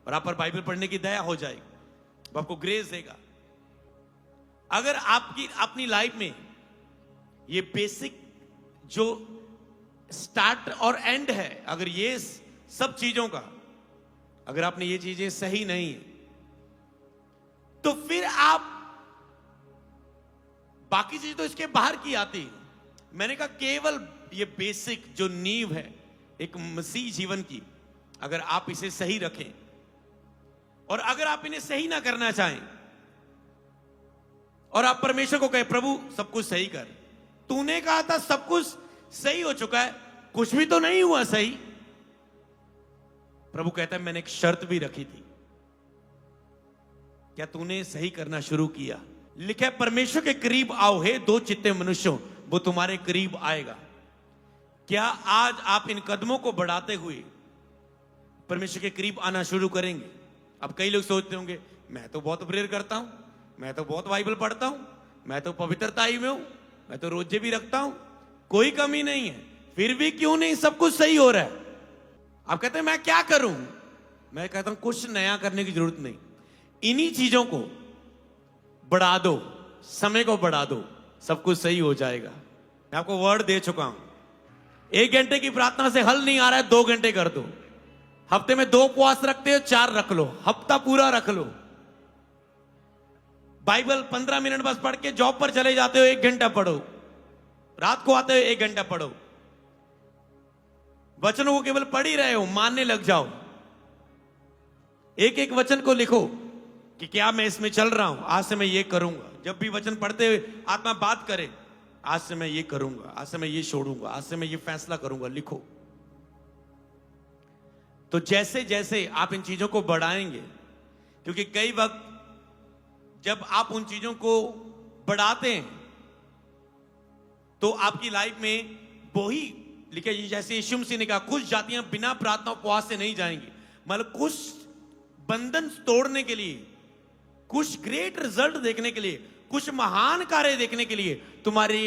और आप पर बाइबल पढ़ने की दया हो जाएगी, वो आपको ग्रेस देगा। अगर आपकी अपनी लाइफ में ये बेसिक जो स्टार्ट और एंड है, अगर ये सब चीजों का अगर आपने ये चीजें सही नहीं है, तो फिर आप बाकी चीज तो इसके बाहर की आती है। मैंने कहा केवल ये बेसिक जो नींव है एक मसीह जीवन की, अगर आप इसे सही रखें और अगर आप इन्हें सही ना करना चाहें और आप परमेश्वर को कहें प्रभु सब कुछ सही कर, तूने कहा था सब कुछ सही हो चुका है, कुछ भी तो नहीं हुआ सही। प्रभु कहता है मैंने एक शर्त भी रखी थी, क्या तूने सही करना शुरू किया? लिखा है परमेश्वर के करीब आओ हे दो चित्ते मनुष्यों, वो तुम्हारे करीब आएगा। क्या आज आप इन कदमों को बढ़ाते हुए परमेश्वर के करीब आना शुरू करेंगे? अब कई लोग सोचते होंगे मैं तो बहुत प्रेयर करता हूं, मैं तो बहुत बाइबल पढ़ता हूं, मैं तो पवित्रताई में हूं, मैं तो रोजे भी रखता हूं, कोई कमी नहीं है, फिर भी क्यों नहीं सब कुछ सही हो रहा है? आप कहते हैं मैं क्या करूं? मैं कहता हूं कुछ नया करने की जरूरत नहीं, इन्हीं चीजों को बढ़ा दो, समय को बढ़ा दो, सब कुछ सही हो जाएगा। मैं आपको वर्ड दे चुका हूं, 1 घंटे की प्रार्थना से हल नहीं आ रहा है, 2 घंटे कर दो। हफ्ते में 2 उपवास रखते हो, 4 रख लो, हफ्ता पूरा रख लो। बाइबल 15 मिनट बस पढ़ के जॉब पर चले जाते हो, 1 घंटा पढ़ो। रात को आते हो 1 घंटा पढ़ो। वचनों को केवल पढ़ ही रहे हो, मानने लग जाओ। एक एक वचन को लिखो कि क्या मैं इसमें चल रहा हूं, आज से मैं ये करूंगा। जब भी वचन पढ़ते हुए आत्मा बात करे, आज से मैं ये करूंगा, आज से मैं ये छोड़ूंगा, आज से मैं ये फैसला करूंगा, लिखो। तो जैसे जैसे आप इन चीजों को बढ़ाएंगे, क्योंकि कई वक्त जब आप उन चीजों को बढ़ाते हैं तो आपकी लाइफ में वही लिखा, जैसे यीशु मसीह ने कहा कुछ जातियां बिना प्रार्थना उपवास से नहीं जाएंगी। मतलब कुछ बंधन तोड़ने के लिए, कुछ ग्रेट रिजल्ट देखने के लिए, कुछ महान कार्य देखने के लिए तुम्हारी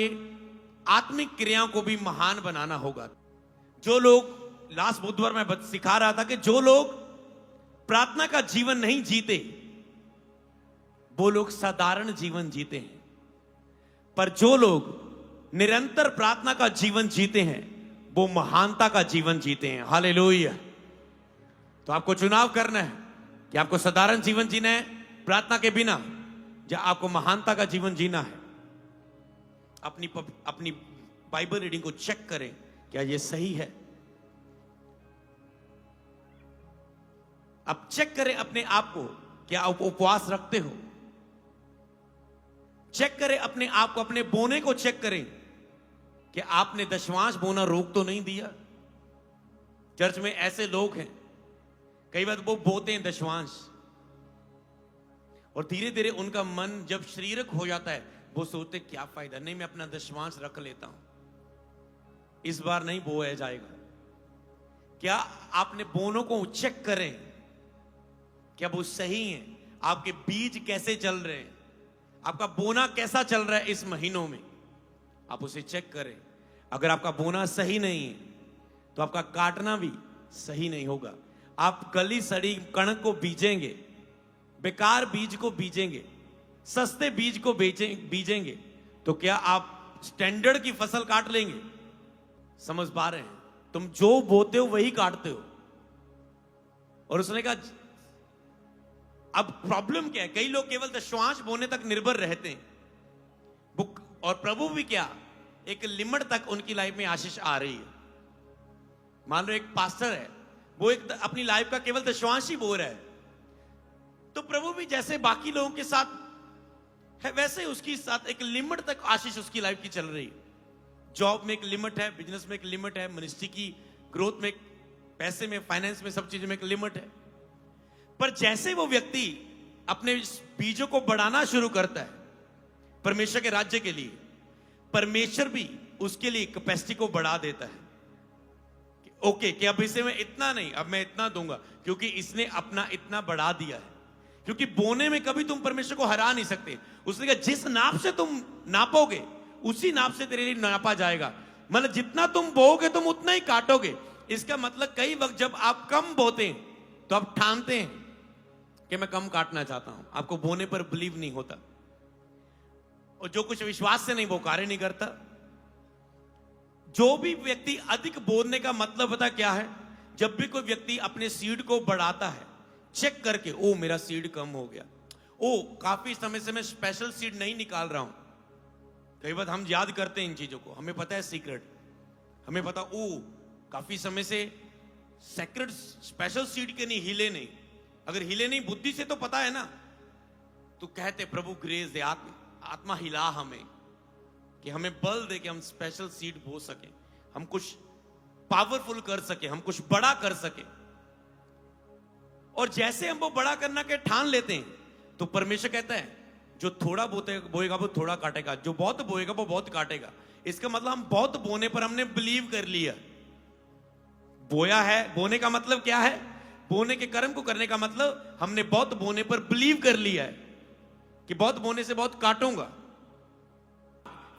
आत्मिक क्रियाओं को भी महान बनाना होगा। जो लोग लास्ट बुधवार में सिखा रहा था कि जो लोग प्रार्थना का जीवन नहीं जीते वो लोग साधारण जीवन जीते हैं, पर जो लोग निरंतर प्रार्थना का जीवन जीते हैं वो महानता का जीवन जीते हैं। हालेलुया। तो आपको चुनाव करना है कि आपको साधारण जीवन जीना है प्रार्थना के बिना, या आपको महानता का जीवन जीना है। अपनी बाइबल रीडिंग को चेक करें, क्या ये सही है? अब चेक करें अपने आप को, क्या आप उपवास रखते हो? चेक करें अपने आप को, अपने बोने को चेक करें कि आपने दशमांश बोना रोक तो नहीं दिया। चर्च में ऐसे लोग हैं कई बार वो बोते हैं दशमांश, और धीरे धीरे उनका मन जब शरीरक हो जाता है वो सोचते क्या फायदा, नहीं मैं अपना दशमांश रख लेता हूं, इस बार नहीं बोया जाएगा। क्या आपने बोनों को चेक करें, क्या वो सही है? आपके बीज कैसे चल रहे हैं? आपका बोना कैसा चल रहा है इस महीनों में? आप उसे चेक करें। अगर आपका बोना सही नहीं है तो आपका काटना भी सही नहीं होगा। आप गली सड़ी कणक को बीजेंगे, बेकार बीज को बीजेंगे, सस्ते बीज को बीजेंगे, तो क्या आप स्टैंडर्ड की फसल काट लेंगे? समझ पा रहे हैं? तुम जो बोते हो वही काटते हो। और उसने कहा अब प्रॉब्लम क्या है, कई लोग केवल दशमांश बोने तक निर्भर रहते हैं, और प्रभु भी क्या एक लिमिट तक उनकी लाइफ में आशीष आ रही है। मान लो एक पास्टर है, वो एक अपनी लाइफ का केवल दशमांश ही बो रहा है, तो प्रभु भी जैसे बाकी लोगों के साथ है वैसे उसके साथ एक लिमिट तक आशीष उसकी लाइफ की चल रही है। जॉब में एक लिमिट है, बिजनेस में एक लिमिट है, मिनिस्ट्री की ग्रोथ में, पैसे में, फाइनेंस में, सब चीजों में एक लिमिट है। पर जैसे वो व्यक्ति अपने बीजों को बढ़ाना शुरू करता है परमेश्वर के राज्य के लिए, परमेश्वर भी उसके लिए कैपेसिटी को बढ़ा देता है कि ओके कि अब इसे मैं इतना नहीं, अब मैं इतना दूंगा, क्योंकि इसने अपना इतना बढ़ा दिया है। क्योंकि बोने में कभी तुम परमेश्वर को हरा नहीं सकते। उसने कहा जिस नाप से तुम नापोगे उसी नाप से तेरे लिए नापा जाएगा। मतलब जितना तुम बोओगे तुम उतना ही काटोगे। इसका मतलब कई वक्त जब आप कम बोते हैं तो आप ठानते हैं कि मैं कम काटना चाहता हूं। आपको बोने पर बिलीव नहीं होता, और जो कुछ विश्वास से नहीं वो कार्य नहीं करता। जो भी व्यक्ति अधिक बोने का मतलब पता क्या है? जब भी कोई व्यक्ति अपने सीड को बढ़ाता है, चेक करके, ओ मेरा सीड कम हो गया, ओ काफी समय से मैं स्पेशल सीड नहीं निकाल रहा हूं। कई बार हम याद करते हैं इन चीजों को, हमें पता है सीक्रेट, हमें पता, ओ काफी समय से सेक्रेट स्पेशल सीड के नहीं हिले नहीं। अगर हिले नहीं बुद्धि से तो पता है ना, तो कहते प्रभु ग्रेस दे, आत्मा हिला हमें, कि हमें बल दे कि हम स्पेशल सीड बो सके, हम कुछ पावरफुल कर सके, हम कुछ बड़ा कर सके। और जैसे हम वो बड़ा करना के ठान लेते हैं, तो परमेश्वर कहता है जो थोड़ा बोएगा वो थोड़ा काटेगा, जो बहुत बोएगा वो बहुत काटेगा। इसका मतलब हम बहुत बोने पर हमने बिलीव कर लिया। बोया है, बोने का मतलब क्या है? बोने के कर्म को करने का मतलब हमने बहुत बोने पर बिलीव कर लिया है कि बहुत बोने से बहुत काटूंगा,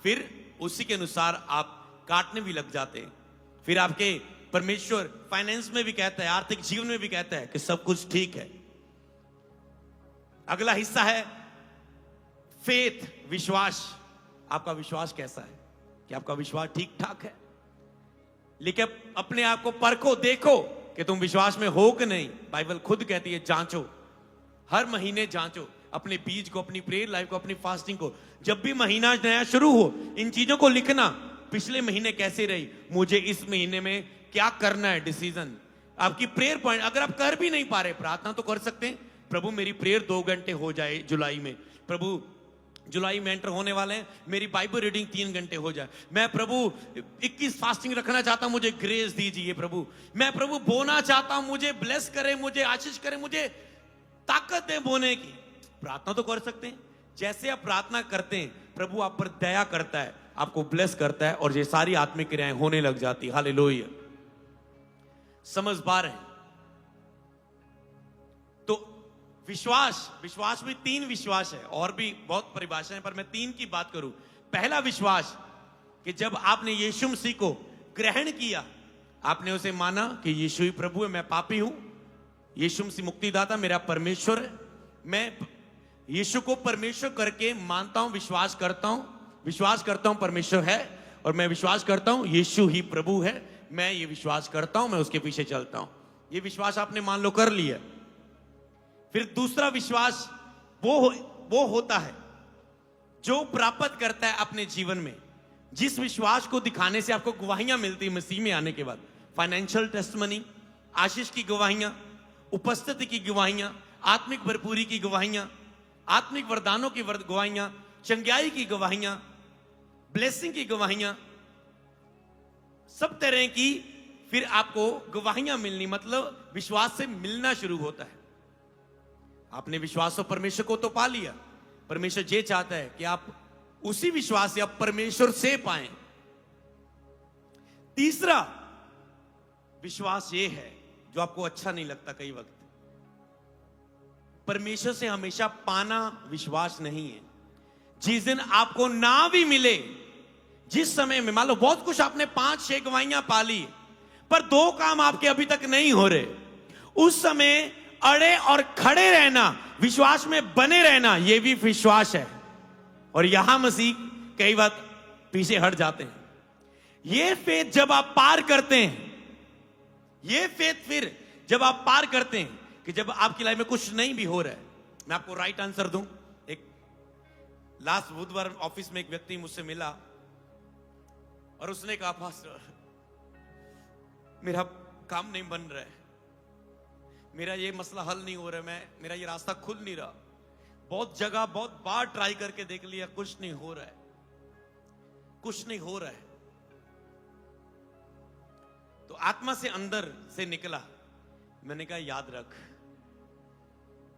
फिर उसी के अनुसार आप काटने भी लग जाते हैं। फिर आपके परमेश्वर फाइनेंस में भी कहता है, आर्थिक जीवन में भी कहता है कि सब कुछ ठीक है। अगला हिस्सा है फेथ, विश्वास। आपका विश्वास कैसा है? कि आपका विश्वास ठीक ठाक है? लेकिन अपने आप को परखो, देखो कि तुम विश्वास में हो कि नहीं। बाइबल खुद कहती है जांचो, हर महीने जांचो अपने बीज को, अपनी प्रेयर लाइफ को, अपनी फास्टिंग को। जब भी महीना नया शुरू हो, इन चीजों को लिखना, पिछले महीने कैसे रही, मुझे इस महीने में क्या करना है, डिसीजन। आपकी प्रेयर पॉइंट अगर आप कर भी नहीं पा रहे, प्रार्थना तो कर सकते हैं, प्रभु मेरी प्रेयर 2 घंटे हो जाए जुलाई में, प्रभु जुलाई में एंटर होने वाले हैं, मेरी बाइबल रीडिंग 3 घंटे हो जाए, मैं प्रभु 21 फास्टिंग रखना चाहता हूं, मुझे ग्रेस दीजिए प्रभु, मैं प्रभु बोना चाहता हूं, मुझे ब्लेस करें, मुझे आशीष करें, मुझे ताकत दे बोने की। प्रार्थना तो कर सकते हैं। जैसे आप प्रार्थना करते हैं, प्रभु आप पर दया करता है, आपको ब्लेस करता है, और ये सारी आत्मिक क्रियाएं होने लग जाती। हालेलुया। समझ पा रहे हैं? तो विश्वास भी 3 विश्वास है, और भी बहुत परिभाषाएं हैं, पर मैं 3 की बात करूं। पहला विश्वास कि जब आपने यीशु मसीह को ग्रहण किया, आपने उसे माना कि यीशु ही प्रभु है, मैं पापी हूं, यीशु मसीह मुक्तिदाता मेरा परमेश्वर है, मैं यीशु को परमेश्वर करके मानता हूं, विश्वास करता हूं परमेश्वर है, और मैं विश्वास करता हूं यीशु ही प्रभु है, मैं ये विश्वास करता हूं, मैं उसके पीछे चलता हूं। ये विश्वास आपने मान लो कर लिया। फिर दूसरा विश्वास वो होता है जो प्राप्त करता है अपने जीवन में, जिस विश्वास को दिखाने से आपको गवाहियां मिलती है मसीह में आने के बाद। फाइनेंशियल टेस्टमनी, आशीष की गवाहियां, उपस्थिति की गवाहियां, आत्मिक भरपूरी की गवाहियां, आत्मिक वरदानों की गवाहियां, चंगाई की गवाहियां, ब्लेसिंग की गवाहियां, सब तरह की फिर आपको गवाहियां मिलनी, मतलब विश्वास से मिलना शुरू होता है। आपने विश्वास और परमेश्वर को तो पा लिया, परमेश्वर ये चाहता है कि आप उसी विश्वास से आप परमेश्वर से पाएं। तीसरा विश्वास ये है जो आपको अच्छा नहीं लगता कई वक्त, परमेश्वर से हमेशा पाना विश्वास नहीं है। जिस दिन आपको ना भी मिले, जिस समय में मान लो बहुत कुछ आपने 5-6 गवाहियां पाली, पर 2 काम आपके अभी तक नहीं हो रहे, उस समय अड़े और खड़े रहना, विश्वास में बने रहना, यह भी विश्वास है। और यहां मसीह कई बार पीछे हट जाते हैं। यह फेथ जब आप पार करते हैं, यह फेथ फिर जब आप पार करते हैं कि जब आपकी लाइफ में कुछ नहीं भी हो रहा है। मैं आपको राइट आंसर दूं। एक लास्ट बुधवार ऑफिस में एक व्यक्ति मुझसे मिला और उसने कहा, पास्टर मेरा काम नहीं बन रहा है, मेरा ये मसला हल नहीं हो रहा है, मेरा ये रास्ता खुल नहीं रहा, बहुत जगह बहुत बार ट्राई करके देख लिया, कुछ नहीं हो रहा है, कुछ नहीं हो रहा है। तो आत्मा से अंदर से निकला, मैंने कहा याद रख,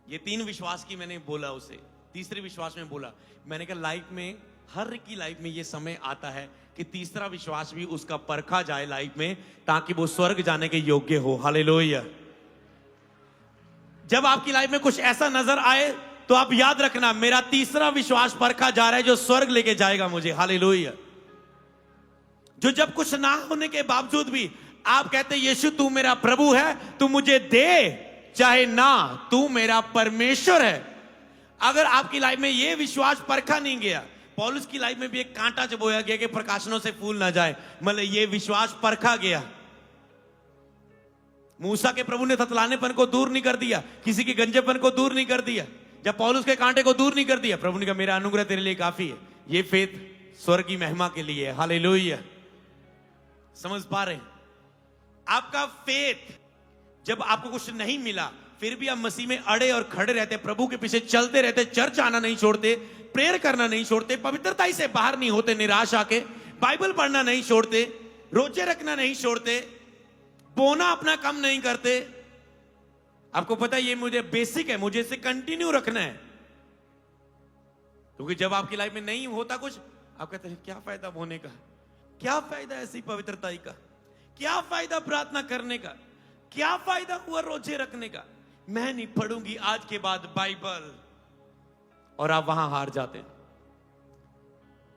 ये 3 विश्वास की मैंने बोला उसे, तीसरे विश्वास में बोला, मैंने कहा लाइफ में, हर की लाइफ में ये समय आता है कि तीसरा विश्वास भी उसका परखा जाए लाइफ में, ताकि वो स्वर्ग जाने के योग्य हो। हालेलुया। जब आपकी लाइफ में कुछ ऐसा नजर आए तो आप याद रखना, मेरा तीसरा विश्वास परखा जा रहा है जो स्वर्ग लेके जाएगा मुझे। हालेलुया। जो जब कुछ ना होने के बावजूद भी आप कहते यीशु तू मेरा प्रभु है, तू मुझे दे, चाहे ना तू मेरा परमेश्वर है। अगर आपकी लाइफ में यह विश्वास परखा नहीं गया, पौलुस की लाइफ में भी एक कांटा चबोया गया कि प्रकाशनों से फूल ना जाए, मतलब यह विश्वास परखा गया। मूसा के प्रभु ने थतलानेपन को दूर नहीं कर दिया, किसी के गंजेपन को दूर नहीं कर दिया, जब पौलुस के कांटे को दूर नहीं कर दिया, प्रभु ने कहा मेरा अनुग्रह तेरे लिए काफी है। ये फेथ स्वर्ग की महिमा के लिए है। हालेलुया। समझ पा रहे हैं? आपका फेथ, जब आपको कुछ नहीं मिला फिर भी आप मसीह में अड़े और खड़े रहते, प्रभु के पीछे चलते रहते, चर्च आना नहीं छोड़ते, प्रेयर करना नहीं छोड़ते, पवित्रता से बाहर नहीं होते, निराश आके बाइबल पढ़ना नहीं छोड़ते, रोजे रखना नहीं छोड़ते, बोना अपना कम नहीं करते। आपको पता है ये मुझे बेसिक है, मुझे इसे कंटिन्यू रखना है। क्योंकि जब आपकी लाइफ में नहीं होता कुछ, आप कहते हैं क्या फायदा बोने का, क्या फायदा ऐसी पवित्रता का, क्या फायदा प्रार्थना करने का, क्या फायदा हुआ रोजे रखने का, मैं नहीं पढ़ूंगी आज के बाद बाइबल। और आप वहां हार जाते हैं।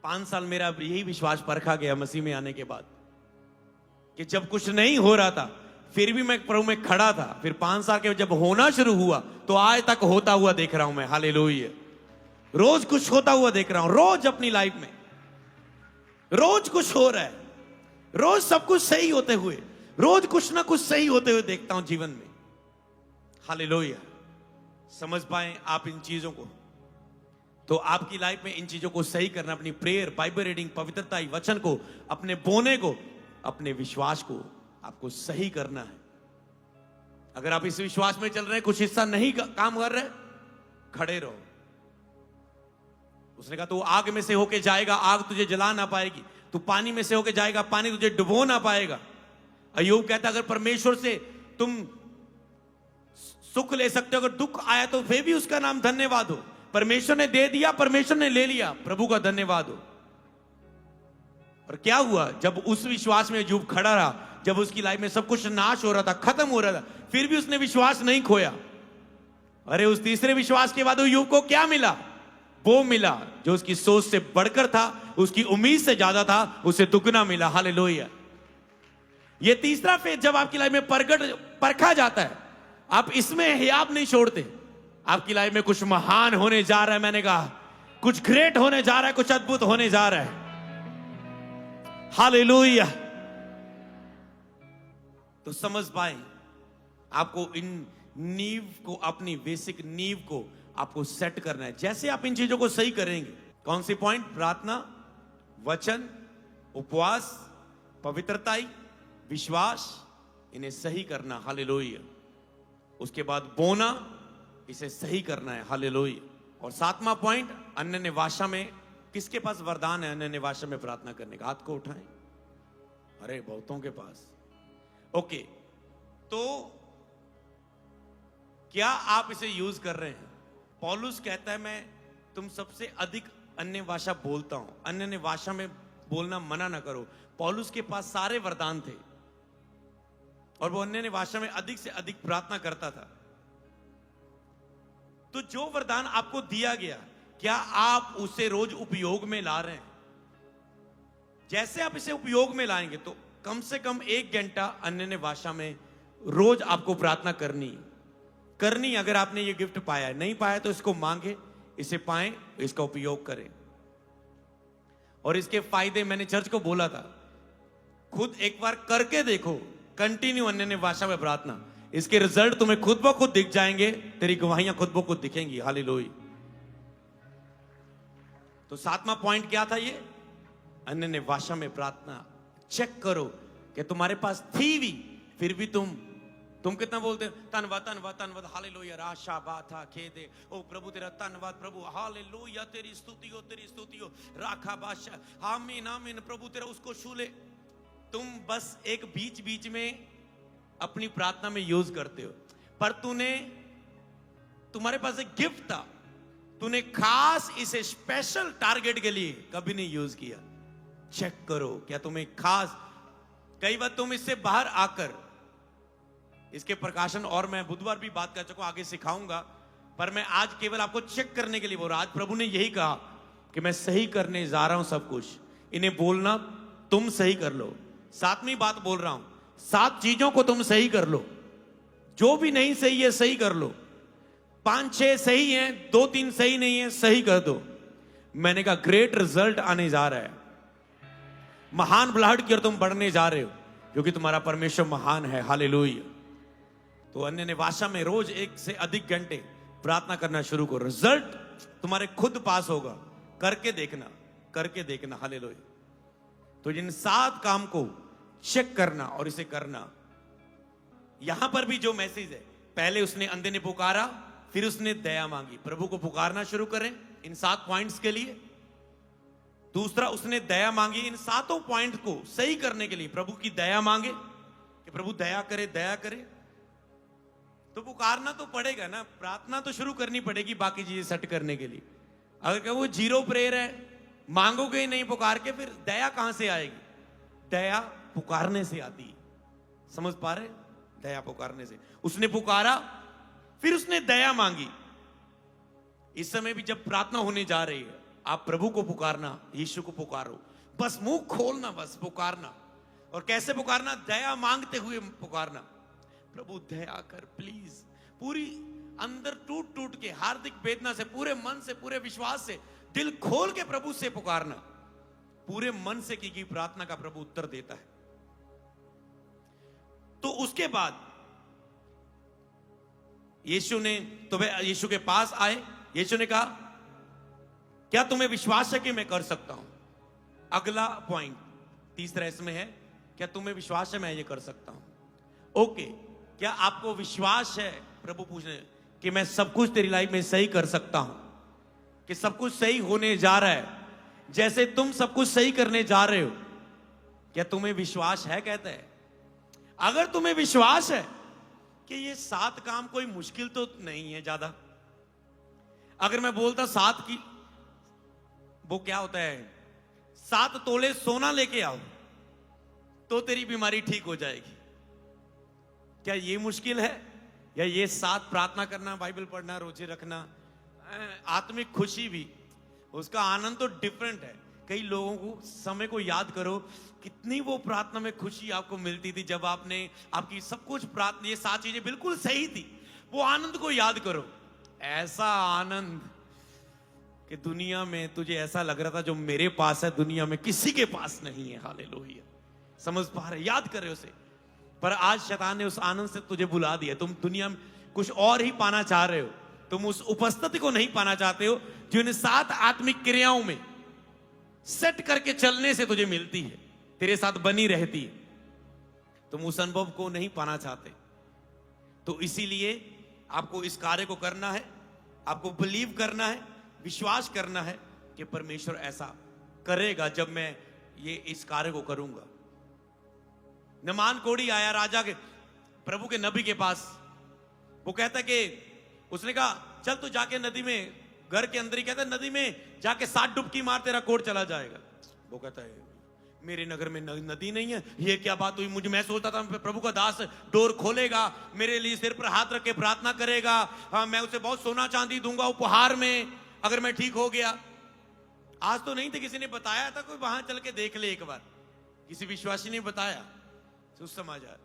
5 साल मेरा यही विश्वास परखा गया मसीह में आने के बाद कि जब कुछ नहीं हो रहा था फिर भी मैं प्रभु में खड़ा था। फिर 5 साल के जब होना शुरू हुआ तो आज तक होता हुआ देख रहा हूं मैं। हालेलुया। रोज कुछ होता हुआ देख रहा हूं, रोज अपनी लाइफ में रोज कुछ हो रहा है, रोज सब कुछ सही होते हुए, रोज कुछ ना कुछ सही होते हुए देखता हूं जीवन में। हालेलुया। समझ पाए आप इन चीजों को? तो आपकी लाइफ में इन चीजों को सही करना, अपनी प्रेयर, बाइबल रीडिंग, पवित्रता, वचन को, अपने बोने को, अपने विश्वास को आपको सही करना है। अगर आप इस विश्वास में चल रहे हैं, कुछ हिस्सा नहीं काम कर रहे, खड़े रहो। उसने कहा तू आग में से होके जाएगा, आग तुझे जला ना पाएगी। तू पानी में से होके जाएगा, पानी तुझे डुबो ना पाएगा। अय्यूब कहता अगर परमेश्वर से तुम सुख ले सकते हो, अगर दुख आया तो फिर भी उसका नाम धन्यवाद हो। परमेश्वर ने दे दिया, परमेश्वर ने ले लिया, प्रभु का धन्यवाद हो। और क्या हुआ? जब उस विश्वास में अय्यूब खड़ा रहा, जब उसकी लाइफ में सब कुछ नाश हो रहा था, खत्म हो रहा था, फिर भी उसने विश्वास नहीं खोया। अरे उस तीसरे विश्वास के बाद अय्यूब को क्या मिला? वो मिला जो उसकी सोच से बढ़कर था, उसकी उम्मीद से ज्यादा था, उसे दुगना मिला। हालेलुया। ये तीसरा फेथ जब आपकी लाइफ में परखा जाता है, आप इसमें हियाब नहीं छोड़ते। आपकी लाइफ में कुछ महान होने जा रहा है, मैंने कहा कुछ ग्रेट होने जा रहा है, कुछ अद्भुत होने जा रहा है। हालेलुया। तो समझ पाए, आपको इन नींव को, अपनी बेसिक नींव को आपको सेट करना है। जैसे आप इन चीजों को सही करेंगे, कौन सी पॉइंट? प्रार्थना, वचन, उपवास, पवित्रता, विश्वास, इन्हें सही करना। हालेलुया। उसके बाद बोना, इसे सही करना है। हालेलुया। और 7वां पॉइंट, अन्य भाषा में। किसके पास वरदान है अन्य भाषा में प्रार्थना करने का? हाथ को उठाएं। अरे बहुतों के पास। ओके, तो क्या आप इसे यूज कर रहे हैं? पौलुस कहता है मैं तुम सबसे अधिक अन्य भाषा बोलता हूं। अन्य भाषा में बोलना मना ना करो। पौलुस के पास सारे वरदान थे और वो अन्य भाषा में अधिक से अधिक प्रार्थना करता था। तो जो वरदान आपको दिया गया, क्या आप उसे रोज उपयोग में ला रहे हैं? जैसे आप इसे उपयोग में लाएंगे तो कम से कम 1 घंटा अन्य भाषा में रोज आपको प्रार्थना करनी। अगर आपने ये गिफ्ट पाया है, नहीं पाया तो इसको मांगे, इसे पाएं, इसका उपयोग करें। और इसके फायदे मैंने चर्च को बोला था, खुद एक बार करके देखो, कंटिन्यू अन्य भाषा में प्रार्थना, इसके रिजल्ट तुम्हें खुद ब खुद दिख जाएंगे, तेरी गवाहियां खुद ब खुद दिखेंगी। हालेलुया। तो 7वां पॉइंट क्या था? ये अन्य भाषा में प्रार्थना। चेक करो कि तुम्हारे पास थी भी, फिर भी तुम कितना बोलते हो? धन्यवाद धन्यवाद धन्यवाद, हालेलुया, राशा बाथा खेदे, ओ प्रभु तेरा धन्यवाद प्रभु, हालेलुया, तेरी स्तुति हो, राखा बादशाह, आमीन आमीन, प्रभु तेरा उसको छू ले। तुम बस एक बीच में अपनी प्रार्थना में यूज करते हो, पर तुम्हारे पास एक गिफ्ट था, तूने खास इसे स्पेशल टारगेट के लिए कभी नहीं यूज किया। चेक करो क्या तुम्हें खास, कई बार तुम इससे बाहर आकर इसके प्रकाशन, और मैं बुधवार भी बात कर चुका हूं, आगे सिखाऊंगा, पर मैं आज केवल आपको चेक करने के लिए बोल रहा हूं। आज प्रभु ने यही कहा कि मैं सही करने जा रहा हूं सब कुछ, इन्हें बोलना तुम सही कर लो। 7वीं बात बोल रहा हूं, 7 चीजों को तुम सही कर लो। जो भी नहीं सही है सही कर लो। 5-6 सही हैं, 2-3 सही नहीं है, सही कर दो। मैंने कहा ग्रेट रिजल्ट आने जा रहा है, महान बुलाहट की ओर तुम बढ़ने जा रहे हो, क्योंकि तुम्हारा परमेश्वर महान है। हालेलुया। तो अन्य ने भाषा में रोज 1 से अधिक घंटे प्रार्थना करना शुरू करो, रिजल्ट तुम्हारे खुद पास होगा। करके देखना, करके देखना। हालेलुया। तो जिन 7 काम को चेक करना और इसे करना। यहां पर भी जो मैसेज है, पहले उसने अंधे ने पुकारा, फिर उसने दया मांगी। प्रभु को पुकारना शुरू करें इन 7 पॉइंट्स के लिए। दूसरा, उसने दया मांगी। इन 7 पॉइंट को सही करने के लिए प्रभु की दया मांगे कि प्रभु दया करे, दया करे। तो पुकारना तो पड़ेगा ना, प्रार्थना तो शुरू करनी पड़ेगी बाकी चीजें सेट करने के लिए। अगर क्या वो 0 प्रेयर है, मांगोगे ही नहीं पुकार के, फिर दया कहां से आएगी? दया पुकारने से आती है। समझ पा रहे? दया पुकारने से। उसने पुकारा, फिर उसने दया मांगी। इस समय भी जब प्रार्थना होने जा रही है, आप प्रभु को पुकारना, यीशु को पुकारो, बस मुंह खोलना, बस पुकारना। और कैसे पुकारना? दया मांगते हुए पुकारना। प्रभु दया कर प्लीज। पूरी अंदर टूट टूट के, हार्दिक वेदना से, पूरे मन से, पूरे विश्वास से, दिल खोल के प्रभु से पुकारना। पूरे मन से की गई प्रार्थना का प्रभु उत्तर देता है। तो उसके बाद यीशु के पास आए। यीशु ने कहा, क्या तुम्हें विश्वास है कि मैं कर सकता हूं? अगला पॉइंट, तीसरा इसमें है, क्या तुम्हें विश्वास है मैं ये कर सकता हूं? ओके, क्या आपको विश्वास है? प्रभु पूछने कि मैं सब कुछ तेरी लाइफ में सही कर सकता हूं, कि सब कुछ सही होने जा रहा है जैसे तुम सब कुछ सही करने जा रहे हो। क्या तुम्हें विश्वास है? कहता है अगर तुम्हें विश्वास है कि ये 7 काम कोई मुश्किल तो नहीं है ज्यादा। अगर मैं बोलता 7 की, वो क्या होता है, 7 तोले सोना लेके आओ तो तेरी बीमारी ठीक हो जाएगी। क्या ये मुश्किल है? या ये 7 प्रार्थना करना, बाइबल पढ़ना, रोजे रखना, आत्मिक खुशी भी, उसका आनंद तो डिफरेंट है। कई लोगों को समय को याद करो, कितनी वो प्रार्थना में खुशी आपको मिलती थी जब आपने आपकी सब कुछ प्रार्थना, ये 7 चीजें बिल्कुल सही थी। वो आनंद को याद करो। ऐसा आनंद कि दुनिया में तुझे ऐसा लग रहा था जो मेरे पास है दुनिया में किसी के पास नहीं है। हालेलुया। समझ पा रहे? याद कर रहे उसे। पर आज शैतान ने उस आनंद से तुझे बुला दिया। तुम दुनिया में कुछ और ही पाना चाह रहे हो। तुम उस उपस्थिति को नहीं पाना चाहते हो जो इन 7 आत्मिक क्रियाओं में सेट करके चलने से तुझे मिलती है, तेरे साथ बनी रहती है। तुम उस अनुभव को नहीं पाना चाहते। तो इसीलिए आपको इस कार्य को करना है, आपको बिलीव करना है, विश्वास करना है कि परमेश्वर ऐसा करेगा जब मैं ये इस कार्य को करूंगा। नमान कोढ़ी आया राजा के, प्रभु के नबी के पास। वो कहता कि उसने कहा चल तू जाके नदी में, घर के अंदर ही कहता है, नदी में जाके 7 डुबकी मार, तेरा कोढ़ चला जाएगा। वो कहता है मेरे नगर में नदी नहीं है, ये क्या बात हुई? मैं सोचता था प्रभु का दास डोर खोलेगा, मेरे लिए सिर पर हाथ रख के प्रार्थना करेगा, हाँ मैं उसे बहुत सोना चांदी दूंगा उपहार में अगर मैं ठीक हो गया। आज तो नहीं थे, किसी ने बताया था, कोई वहां चल के देख ले एक बार। किसी विश्वासी ने बताया सुसमाचार,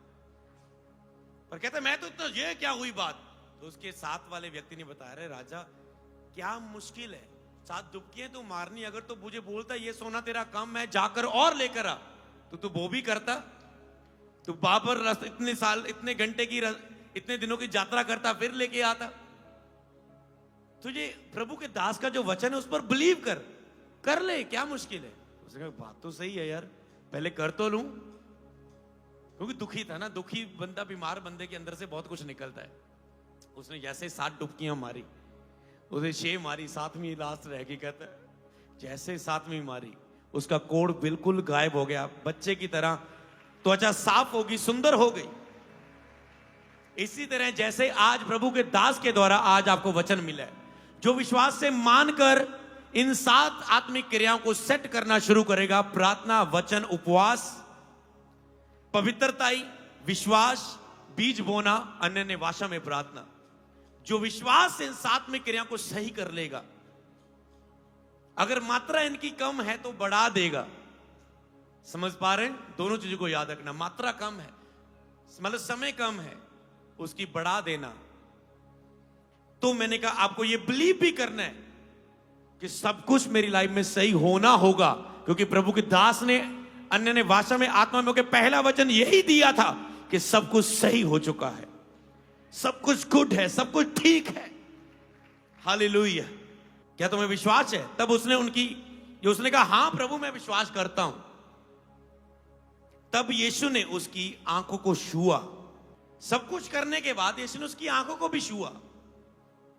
पर कहता मैं तो इतना, ये क्या हुई बात? तो उसके साथ वाले व्यक्ति ने बताया, अरे राजा क्या मुश्किल है, 7 डुबकियां तो मारनी, अगर तो मुझे बोलता ये सोना तेरा कम है, जाकर और लेकर आ, तो वो भी करता। तो बाबर इतने साल, इतने घंटे की, इतने दिनों की यात्रा करता, फिर लेके आता। तुझे प्रभु के दास का जो वचन है उस पर बिलीव कर ले, क्या मुश्किल है? उसने कहा बात तो सही है यार, पहले कर तो लूं। क्योंकि दुखी था ना, दुखी बंदा, बीमार बंदे के अंदर से बहुत कुछ निकलता है। उसने जैसे 7 डुबकियां मारी, उसे 6 मारी, 7वीं लास्ट रह गई। कहता है जैसे 7वीं मारी, उसका कोढ़ बिल्कुल गायब हो गया, बच्चे की तरह त्वचा साफ होगी, सुंदर हो गई। इसी तरह जैसे आज प्रभु के दास के द्वारा आज आपको वचन मिला है, जो विश्वास से मानकर इन 7 आत्मिक क्रियाओं को सेट करना शुरू करेगा, प्रार्थना, वचन, उपवास, पवित्रता, विश्वास, बीज बोना, अन्य ने भाषा में प्रार्थना, जो विश्वास से इन 7 आत्मिक क्रियाओं को सही कर लेगा। अगर मात्रा इनकी कम है तो बढ़ा देगा। समझ पा रहे हैं? दोनों चीजों को याद रखना। मात्रा कम है मतलब समय कम है, उसकी बढ़ा देना। तो मैंने कहा आपको ये बिलीव भी करना है कि सब कुछ मेरी लाइफ में सही होना होगा, क्योंकि प्रभु के दास ने अन्य ने भाषा में आत्मा में होकर पहला वचन यही दिया था कि सब कुछ सही हो चुका है, सब कुछ गुड है, सब कुछ ठीक है। हालेलुया। क्या तुम्हें विश्वास है? तब उसने कहा हाँ प्रभु मैं विश्वास करता हूं। तब यीशु ने उसकी आंखों को छुआ। सब कुछ करने के बाद यीशु ने उसकी आंखों को भी छुआ,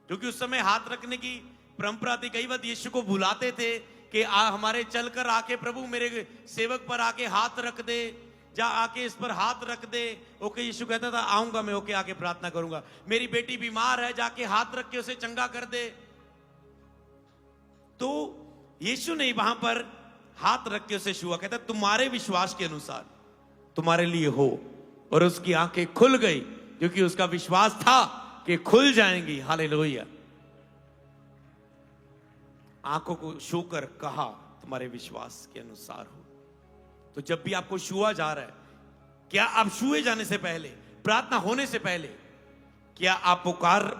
क्योंकि उस समय हाथ रखने की परंपरा थी। कई बार यीशु को बुलाते थे कि हमारे चलकर आके प्रभु मेरे सेवक पर आके हाथ रख दे, जा आके इस पर हाथ रख दे। ओके, यीशु कहता था आऊंगा मैं, ओके आके प्रार्थना करूंगा। मेरी बेटी बीमार है, जाके हाथ रख के उसे चंगा कर दे। तो यीशु ने वहां पर हाथ रख के उसे छुआ, कहता तुम्हारे विश्वास के अनुसार तुम्हारे लिए हो। और उसकी आंखें खुल गई, क्योंकि उसका विश्वास था कि खुल जाएंगी। हालेलुया। आंखों को छूकर कहा तुम्हारे विश्वास के अनुसार हो। तो जब भी आपको छुआ जा रहा है, क्या आप छुए जाने से पहले, प्रार्थना होने से पहले, क्या आप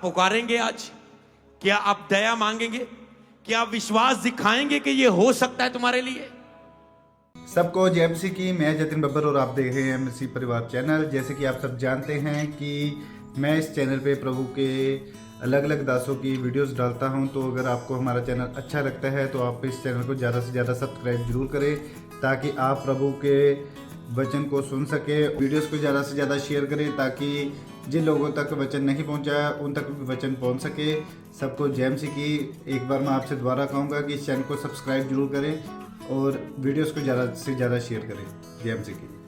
पुकारेंगे आज? क्या आप दया मांगेंगे? क्या आप विश्वास दिखाएंगे कि ये हो सकता है तुम्हारे लिए? सबको जय मसीह की। मैं जतिन बब्बर और आप देख रहे हैं मसीह परिवार चैनल। जैसे कि आप सब जानते हैं कि मैं इस चैनल पे प्रभु के अलग अलग दासों की वीडियोस डालता हूं। तो अगर आपको हमारा चैनल अच्छा लगता है तो आप इस चैनल को ज़्यादा से ज़्यादा सब्सक्राइब जरूर करें, ताकि आप प्रभु के वचन को सुन सके। वीडियोस को ज़्यादा से ज़्यादा शेयर करें, ताकि जिन लोगों तक वचन नहीं पहुंचा उन तक भी वचन पहुंच सके। सबको जय मसीह की। एक बार मैं आपसे दोबारा कहूँगा कि इस चैनल को सब्सक्राइब जरूर करें और वीडियोस को ज़्यादा से ज़्यादा शेयर करें। जय मसीह की।